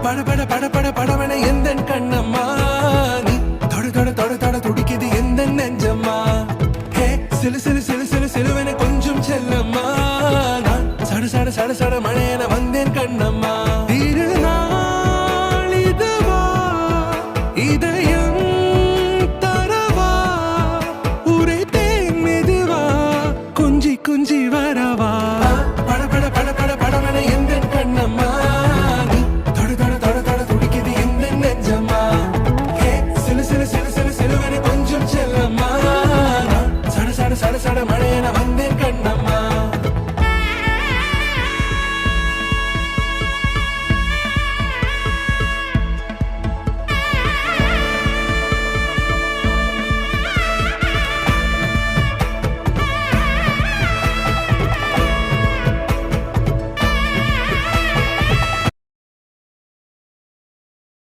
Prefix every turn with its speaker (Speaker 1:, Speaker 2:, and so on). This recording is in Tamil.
Speaker 1: பட பட பட பட படவன எந்த கண்ணம்மா நீ தொட தொட தொட தொட துடிக்குது எந்த நெஞ்சம்மா ஹே சிலு சிலு சிலு சிலு சிலுவன கொஞ்சம் செல்லம்மா நான் சட சட சட சட மழையன